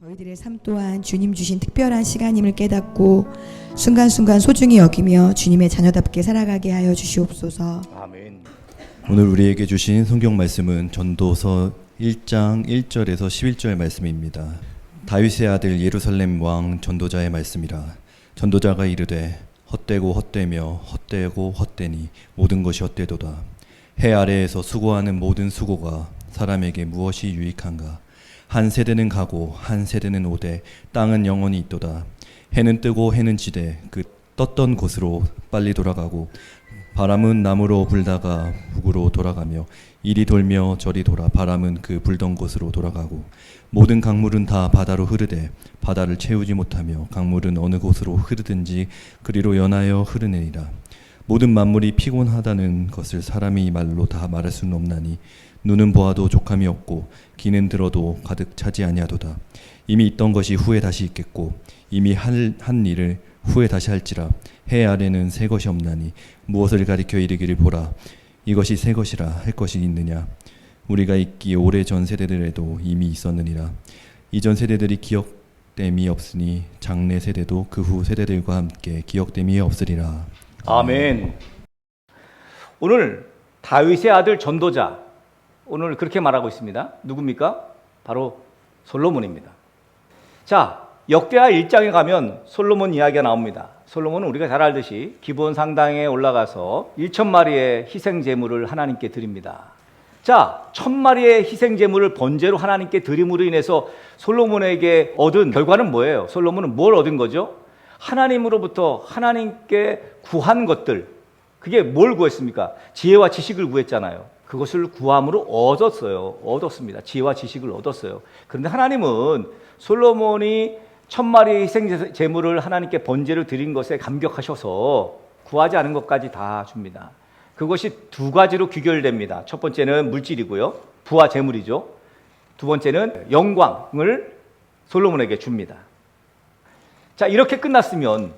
저희들의 삶 또한 주님 주신 특별한 시간임을 깨닫고 순간순간 소중히 여기며 주님의 자녀답게 살아가게 하여 주시옵소서. 아멘. 오늘 우리에게 주신 성경 말씀은 전도서 1장 1절에서 11절 말씀입니다. 다윗의 아들 예루살렘 왕 전도자의 말씀이라. 전도자가 이르되 헛되고 헛되며 헛되고 헛되니 모든 것이 헛되도다. 해 아래에서 수고하는 모든 수고가 사람에게 무엇이 유익한가? 한 세대는 가고 한 세대는 오되 땅은 영원히 있도다. 해는 뜨고 해는 지되 그 떴던 곳으로 빨리 돌아가고 바람은 남으로 불다가 북으로 돌아가며 이리 돌며 저리 돌아 바람은 그 불던 곳으로 돌아가고 모든 강물은 다 바다로 흐르되 바다를 채우지 못하며 강물은 어느 곳으로 흐르든지 그리로 연하여 흐르느니라. 모든 만물이 피곤하다는 것을 사람이 말로 다 말할 수는 없나니 눈은 보아도 족함이 없고 귀는 들어도 가득 차지 아니하도다. 이미 있던 것이 후에 다시 있겠고 이미 한 일을 후에 다시 할지라. 해 아래는 새 것이 없나니 무엇을 가리켜 이르기를 보라 이것이 새 것이라 할 것이 있느냐. 우리가 있기 오래전 세대들에도 이미 있었느니라. 이전 세대들이 기억됨이 없으니 장래 세대도 그 후 세대들과 함께 기억됨이 없으리라. 아멘. 오늘 다윗의 아들 전도자, 오늘 그렇게 말하고 있습니다. 누굽니까? 바로 솔로몬입니다. 자, 역대하 1장에 가면 솔로몬 이야기가 나옵니다. 솔로몬은 우리가 잘 알듯이 기브온 상당에 올라가서 1,000마리의 희생 제물을 하나님께 드립니다. 자, 1,000마리의 희생 제물을 번제로 하나님께 드림으로 인해서 솔로몬에게 얻은 결과는 뭐예요? 솔로몬은 뭘 얻은 거죠? 하나님으로부터 하나님께 구한 것들, 그게 뭘 구했습니까? 지혜와 지식을 구했잖아요. 그것을 구함으로 얻었습니다. 지혜와 지식을 얻었어요. 그런데 하나님은 솔로몬이 1,000마리의 희생 제물을 하나님께 번제로 드린 것에 감격하셔서 구하지 않은 것까지 다 줍니다. 그것이 두 가지로 귀결됩니다. 첫 번째는 물질이고요. 부와 재물이죠. 두 번째는 영광을 솔로몬에게 줍니다. 자, 이렇게 끝났으면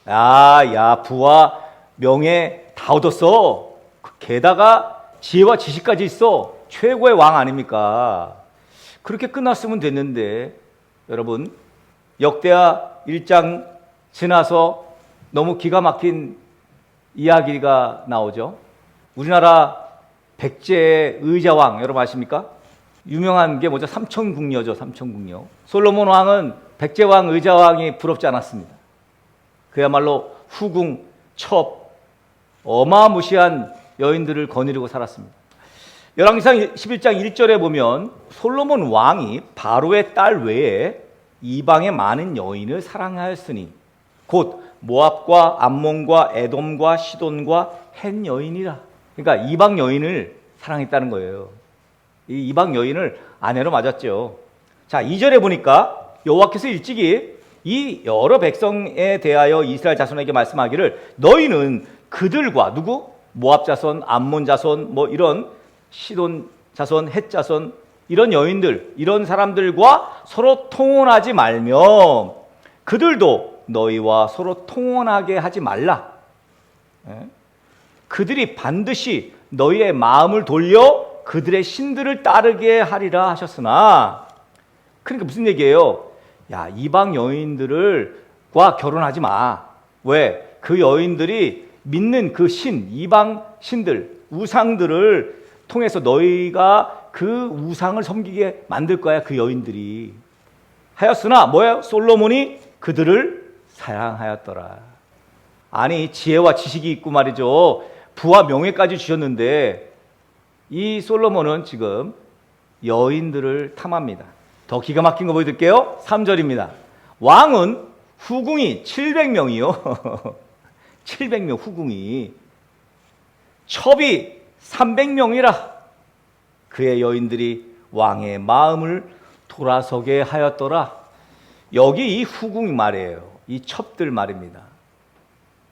야 부와 명예 다 얻었어. 게다가 지혜와 지식까지 있어. 최고의 왕 아닙니까? 그렇게 끝났으면 됐는데 여러분, 역대하 1장 지나서 너무 기가 막힌 이야기가 나오죠. 우리나라 백제의 의자왕 여러분 아십니까? 유명한 게 뭐죠? 삼천궁녀죠. 삼천궁녀. 솔로몬 왕은 백제왕 의자왕이 부럽지 않았습니다. 그야말로 후궁, 첩, 어마무시한 여인들을 거느리고 살았습니다. 열왕기상 11장 1절에 보면 솔로몬 왕이 바로의 딸 외에 이방의 많은 여인을 사랑하였으니 곧 모압과 암몬과 에돔과 시돈과 헷 여인이라. 그러니까 이방 여인을 사랑했다는 거예요. 이 이방 여인을 아내로 맞았죠. 자, 2절에 보니까 여호와께서 일찍이 이 여러 백성에 대하여 이스라엘 자손에게 말씀하기를 너희는 그들과 누구? 모압 자손, 암몬 자손, 뭐 이런 시돈 자손, 헷 자손 이런 여인들, 이런 사람들과 서로 통혼하지 말며 그들도 너희와 서로 통혼하게 하지 말라. 그들이 반드시 너희의 마음을 돌려 그들의 신들을 따르게 하리라 하셨으나, 그러니까 무슨 얘기예요? 야, 이방 여인들과 결혼하지 마. 왜? 그 여인들이 믿는 그 이방 신들, 우상들을 통해서 너희가 그 우상을 섬기게 만들 거야, 그 여인들이. 하였으나 뭐예요? 솔로몬이 그들을 사랑하였더라. 아니, 지혜와 지식이 있고 말이죠. 부와 명예까지 주셨는데 이 솔로몬은 지금 여인들을 탐합니다. 더 기가 막힌 거 보여드릴게요. 3절입니다. 왕은 후궁이 700명이요. 700명 후궁이. 첩이 300명이라. 그의 여인들이 왕의 마음을 돌아서게 하였더라. 여기 이 후궁 말이에요. 이 첩들 말입니다.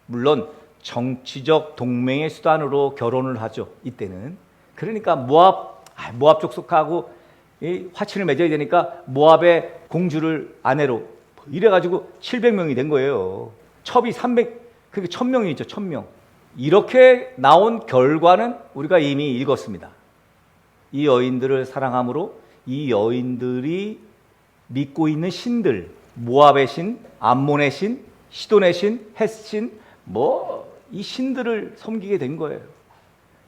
물론 정치적 동맹의 수단으로 결혼을 하죠. 이때는. 그러니까 모압 족속하고 화친을 맺어야 되니까 모압의 공주를 아내로 이래가지고 700명이 된 거예요. 첩이 300, 그게 1000명이죠. 1000명. 이렇게 나온 결과는 우리가 이미 읽었습니다. 이 여인들을 사랑함으로 이 여인들이 믿고 있는 신들, 모압의 신, 암몬의 신, 시돈의 신, 헷신, 이 신들을 섬기게 된 거예요.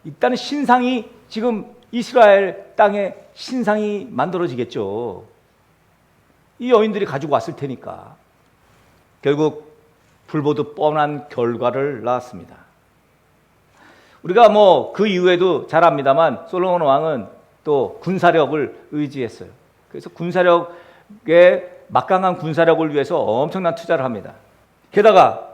일단은 신상이 지금 이스라엘 땅에 신상이 만들어지겠죠. 이 여인들이 가지고 왔을 테니까. 결국 불보듯 뻔한 결과를 낳았습니다. 우리가 그 이후에도 잘 압니다만 솔로몬 왕은 또 군사력을 의지했어요. 그래서 막강한 군사력을 위해서 엄청난 투자를 합니다. 게다가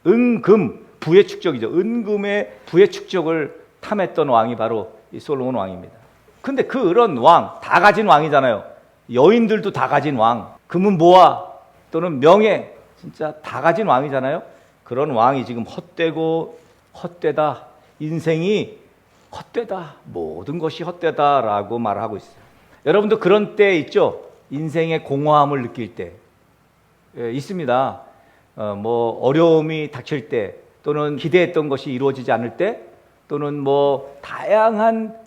은금 부의 축적이죠. 은금의 부의 축적을 탐했던 왕이 바로 이 솔로몬 왕입니다. 근데 그런 왕, 다 가진 왕이잖아요. 여인들도 다 가진 왕, 금은 모아 또는 명예, 진짜 다 가진 왕이잖아요. 그런 왕이 지금 헛되다, 인생이 헛되다, 모든 것이 헛되다라고 말하고 있어요. 여러분도 그런 때 있죠? 인생의 공허함을 느낄 때 있습니다. 어려움이 닥칠 때, 또는 기대했던 것이 이루어지지 않을 때, 또는 다양한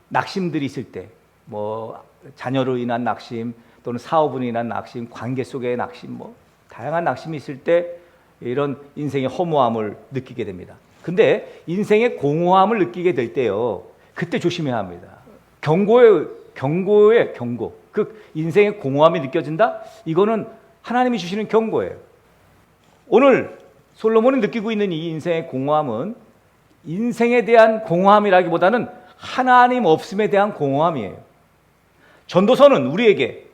낙심들이 있을 때, 자녀로 인한 낙심, 또는 사업으로 인한 낙심, 관계 속의 낙심, 다양한 낙심이 있을 때 이런 인생의 허무함을 느끼게 됩니다. 근데 인생의 공허함을 느끼게 될 때요, 그때 조심해야 합니다. 경고예요, 경고. 그 인생의 공허함이 느껴진다? 이거는 하나님이 주시는 경고예요. 오늘 솔로몬이 느끼고 있는 이 인생의 공허함은 인생에 대한 공허함이라기보다는 하나님 없음에 대한 공허함이에요. 전도서는 우리에게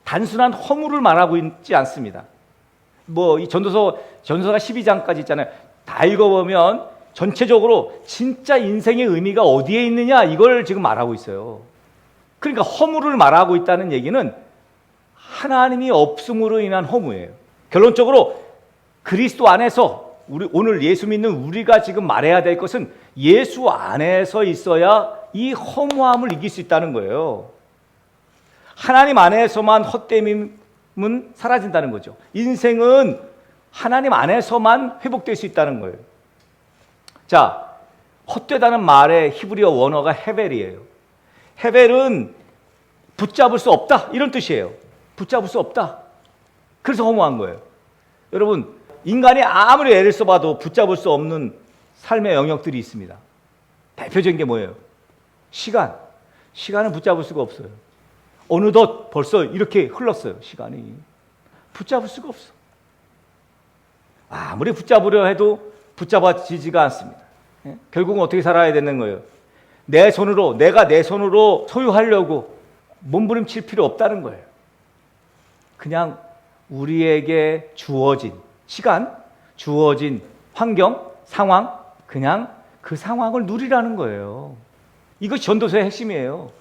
단순한 허물을 말하고 있지 않습니다. 이 전도서가 12장까지 있잖아요. 다 읽어보면 전체적으로 진짜 인생의 의미가 어디에 있느냐, 이걸 지금 말하고 있어요. 그러니까 허물을 말하고 있다는 얘기는 하나님이 없음으로 인한 허무예요. 결론적으로 그리스도 안에서 오늘 예수 믿는 우리가 지금 말해야 될 것은 예수 안에서 있어야 이 허무함을 이길 수 있다는 거예요. 하나님 안에서만 헛됨은 사라진다는 거죠. 인생은 하나님 안에서만 회복될 수 있다는 거예요. 자, 헛되다는 말의 히브리어 원어가 헤벨이에요. 헤벨은 붙잡을 수 없다, 이런 뜻이에요. 붙잡을 수 없다. 그래서 허무한 거예요. 여러분, 인간이 아무리 애를 써봐도 붙잡을 수 없는 삶의 영역들이 있습니다. 대표적인 게 뭐예요? 시간은 붙잡을 수가 없어요. 어느덧 벌써 이렇게 흘렀어요. 시간이 붙잡을 수가 없어. 아무리 붙잡으려 해도 붙잡아지지가 않습니다. 결국은 어떻게 살아야 되는 거예요? 내가 내 손으로 소유하려고 몸부림칠 필요 없다는 거예요. 그냥 우리에게 주어진 시간, 주어진 환경, 상황, 그냥 그 상황을 누리라는 거예요. 이것이 전도서의 핵심이에요.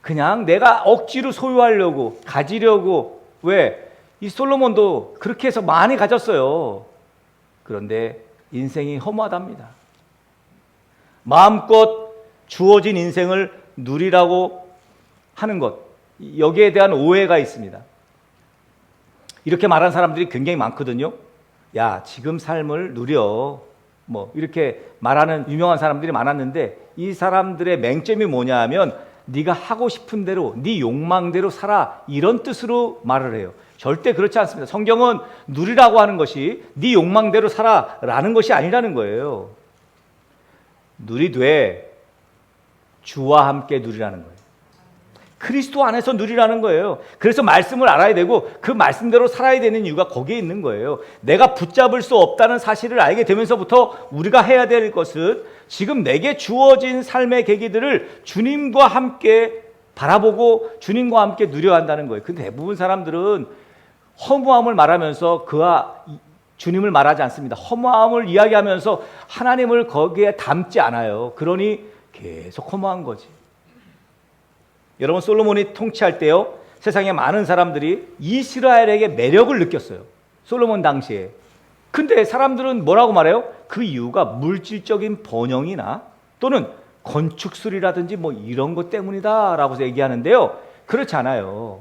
그냥 내가 억지로 소유하려고, 가지려고, 이 솔로몬도 그렇게 해서 많이 가졌어요. 그런데 인생이 허무하답니다. 마음껏 주어진 인생을 누리라고 하는 것, 여기에 대한 오해가 있습니다. 이렇게 말하는 사람들이 굉장히 많거든요. 야, 지금 삶을 누려. 이렇게 말하는 유명한 사람들이 많았는데, 이 사람들의 맹점이 뭐냐 하면 네가 하고 싶은 대로, 네 욕망대로 살아, 이런 뜻으로 말을 해요. 절대 그렇지 않습니다. 성경은 누리라고 하는 것이 네 욕망대로 살아라는 것이 아니라는 거예요. 누리되 주와 함께 누리라는 거예요. 그리스도 안에서 누리라는 거예요. 그래서 말씀을 알아야 되고 그 말씀대로 살아야 되는 이유가 거기에 있는 거예요. 내가 붙잡을 수 없다는 사실을 알게 되면서부터 우리가 해야 될 것은 지금 내게 주어진 삶의 계기들을 주님과 함께 바라보고 주님과 함께 누려야 한다는 거예요. 근데 대부분 사람들은 허무함을 말하면서 그와 주님을 말하지 않습니다. 허무함을 이야기하면서 하나님을 거기에 담지 않아요. 그러니 계속 허무한 거지. 여러분, 솔로몬이 통치할 때요, 세상에 많은 사람들이 이스라엘에게 매력을 느꼈어요. 솔로몬 당시에. 근데 사람들은 뭐라고 말해요? 그 이유가 물질적인 번영이나 또는 건축술이라든지 이런 것 때문이다라고 얘기하는데요. 그렇지 않아요.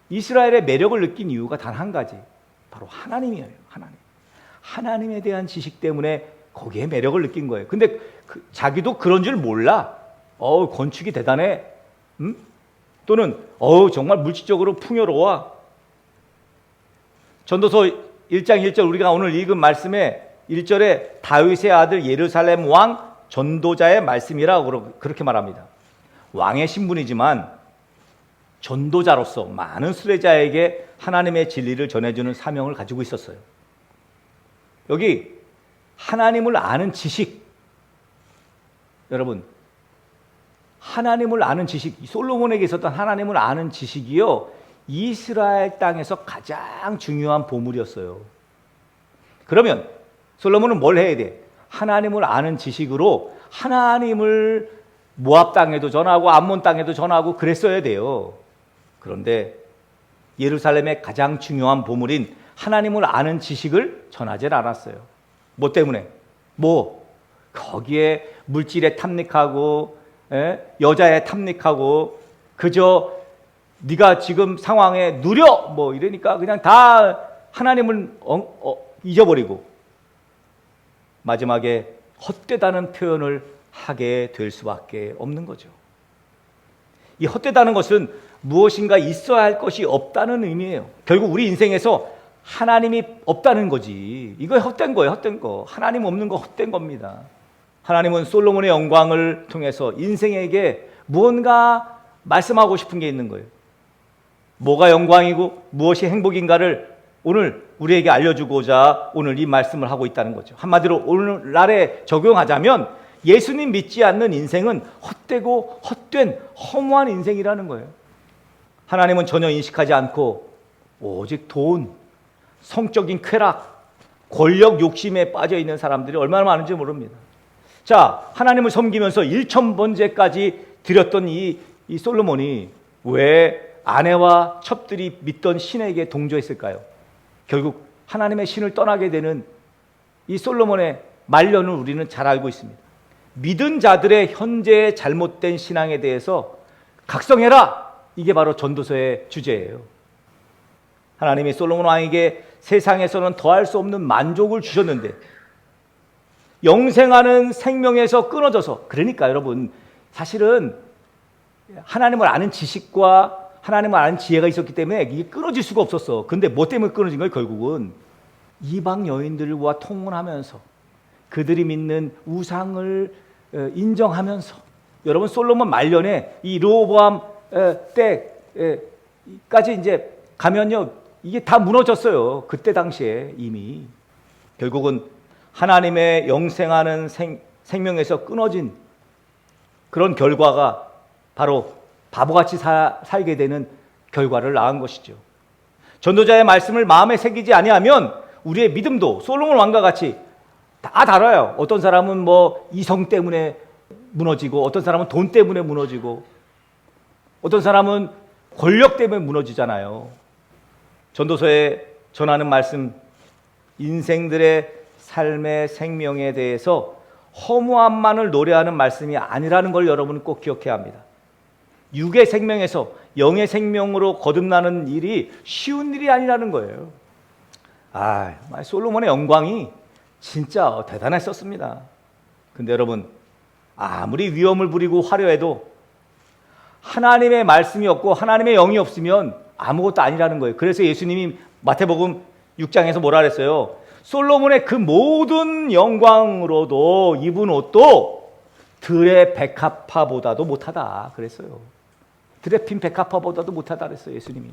이스라엘의 매력을 느낀 이유가 단 한 가지. 바로 하나님이에요. 하나님에 대한 지식 때문에 거기에 매력을 느낀 거예요. 근데 자기도 그런 줄 몰라. 건축이 대단해. 또는 정말 물질적으로 풍요로워. 전도서 1장 1절 우리가 오늘 읽은 말씀에 1절에 다윗의 아들 예루살렘 왕 전도자의 말씀이라고 그렇게 말합니다. 왕의 신분이지만 전도자로서 많은 순례자에게 하나님의 진리를 전해주는 사명을 가지고 있었어요. 여기 하나님을 아는 지식, 여러분, 하나님을 아는 지식, 솔로몬에게 있었던 하나님을 아는 지식이요, 이스라엘 땅에서 가장 중요한 보물이었어요. 그러면 솔로몬은 뭘 해야 돼? 하나님을 아는 지식으로 하나님을 모압 땅에도 전하고 암몬 땅에도 전하고 그랬어야 돼요. 그런데 예루살렘의 가장 중요한 보물인 하나님을 아는 지식을 전하지 않았어요. 뭐 때문에? 거기에 물질에 탐닉하고 여자에 탐닉하고 그저 네가 지금 상황에 누려 이러니까 그냥 다 하나님을 잊어버리고 마지막에 헛되다는 표현을 하게 될 수밖에 없는 거죠. 이 헛되다는 것은 무엇인가 있어야 할 것이 없다는 의미예요. 결국 우리 인생에서 하나님이 없다는 거지. 이거 헛된 거예요. 헛된 거. 하나님 없는 거 헛된 겁니다. 하나님은 솔로몬의 영광을 통해서 인생에게 무언가 말씀하고 싶은 게 있는 거예요. 뭐가 영광이고 무엇이 행복인가를 오늘 우리에게 알려주고자 오늘 이 말씀을 하고 있다는 거죠. 한마디로 오늘날에 적용하자면 예수님 믿지 않는 인생은 헛되고 헛된 허무한 인생이라는 거예요. 하나님은 전혀 인식하지 않고 오직 돈, 성적인 쾌락, 권력 욕심에 빠져 있는 사람들이 얼마나 많은지 모릅니다. 자, 하나님을 섬기면서 1,000번째까지 드렸던 이 솔로몬이 왜 아내와 첩들이 믿던 신에게 동조했을까요? 결국 하나님의 신을 떠나게 되는 이 솔로몬의 말년을 우리는 잘 알고 있습니다. 믿은 자들의 현재의 잘못된 신앙에 대해서 각성해라! 이게 바로 전도서의 주제예요. 하나님이 솔로몬 왕에게 세상에서는 더할 수 없는 만족을 주셨는데 영생하는 생명에서 끊어져서, 그러니까 여러분 사실은 하나님을 아는 지식과 하나님을 아는 지혜가 있었기 때문에 이게 끊어질 수가 없었어. 근데 뭐 때문에 끊어진 거예요? 결국은 이방 여인들과 통혼하면서 그들이 믿는 우상을 인정하면서, 여러분 솔로몬 말년에 이 르호보암 때까지 이제 가면요 이게 다 무너졌어요. 그때 당시에 이미 결국은 하나님의 영생하는 생명에서 끊어진 그런 결과가 바로 바보같이 살게 되는 결과를 낳은 것이죠. 전도자의 말씀을 마음에 새기지 아니하면 우리의 믿음도 솔로몬 왕과 같이 다 달라요. 어떤 사람은 이성 때문에 무너지고, 어떤 사람은 돈 때문에 무너지고, 어떤 사람은 권력 때문에 무너지잖아요. 전도서에 전하는 말씀, 인생들의 삶의 생명에 대해서 허무함만을 노래하는 말씀이 아니라는 걸 여러분은 꼭 기억해야 합니다. 육의 생명에서 영의 생명으로 거듭나는 일이 쉬운 일이 아니라는 거예요. 솔로몬의 영광이 진짜 대단했었습니다. 근데 여러분, 아무리 위험을 부리고 화려해도 하나님의 말씀이 없고 하나님의 영이 없으면 아무것도 아니라는 거예요. 그래서 예수님이 마태복음 6장에서 뭐라 그랬어요? 솔로몬의 그 모든 영광으로도 입은 옷도 들의 백합화보다도 못하다 그랬어요. 들의 핀 백합화보다도 못하다 그랬어요, 예수님이.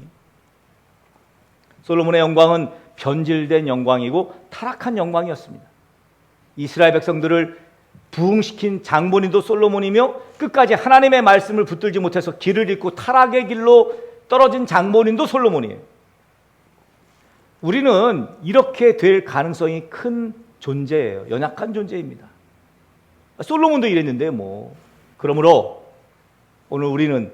솔로몬의 영광은 변질된 영광이고 타락한 영광이었습니다. 이스라엘 백성들을 부흥시킨 장본인도 솔로몬이며 끝까지 하나님의 말씀을 붙들지 못해서 길을 잃고 타락의 길로 떨어진 장본인도 솔로몬이에요. 우리는 이렇게 될 가능성이 큰 존재예요. 연약한 존재입니다. 솔로몬도 이랬는데 그러므로 오늘 우리는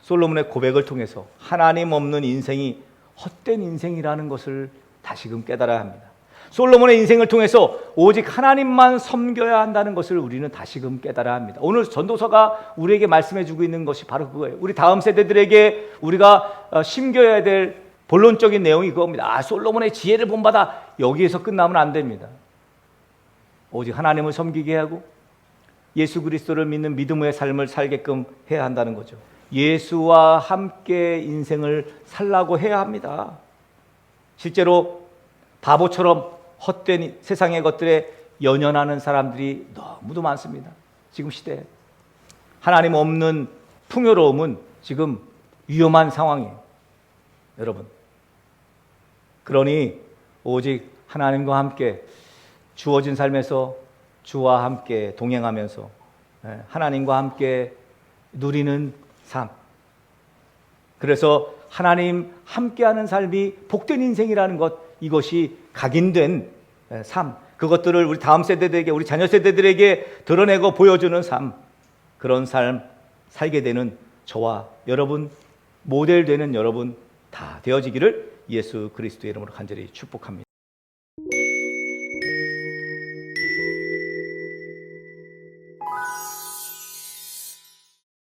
솔로몬의 고백을 통해서 하나님 없는 인생이 헛된 인생이라는 것을 다시금 깨달아야 합니다. 솔로몬의 인생을 통해서 오직 하나님만 섬겨야 한다는 것을 우리는 다시금 깨달아야 합니다. 오늘 전도서가 우리에게 말씀해주고 있는 것이 바로 그거예요. 우리 다음 세대들에게 우리가 심겨야 될 본론적인 내용이 그겁니다. 솔로몬의 지혜를 본받아, 여기에서 끝나면 안 됩니다. 오직 하나님을 섬기게 하고 예수 그리스도를 믿는 믿음의 삶을 살게끔 해야 한다는 거죠. 예수와 함께 인생을 살라고 해야 합니다. 실제로 바보처럼 헛된 세상의 것들에 연연하는 사람들이 너무도 많습니다. 지금 시대에. 하나님 없는 풍요로움은 지금 위험한 상황이에요. 여러분. 그러니 오직 하나님과 함께 주어진 삶에서 주와 함께 동행하면서 하나님과 함께 누리는 삶. 그래서 하나님 함께하는 삶이 복된 인생이라는 것, 이것이 각인된 삶. 그것들을 우리 다음 세대들에게, 우리 자녀 세대들에게 드러내고 보여주는 삶. 그런 삶 살게 되는 저와 여러분, 모델 되는 여러분 다 되어지기를 예수 그리스도의 이름으로 간절히 축복합니다.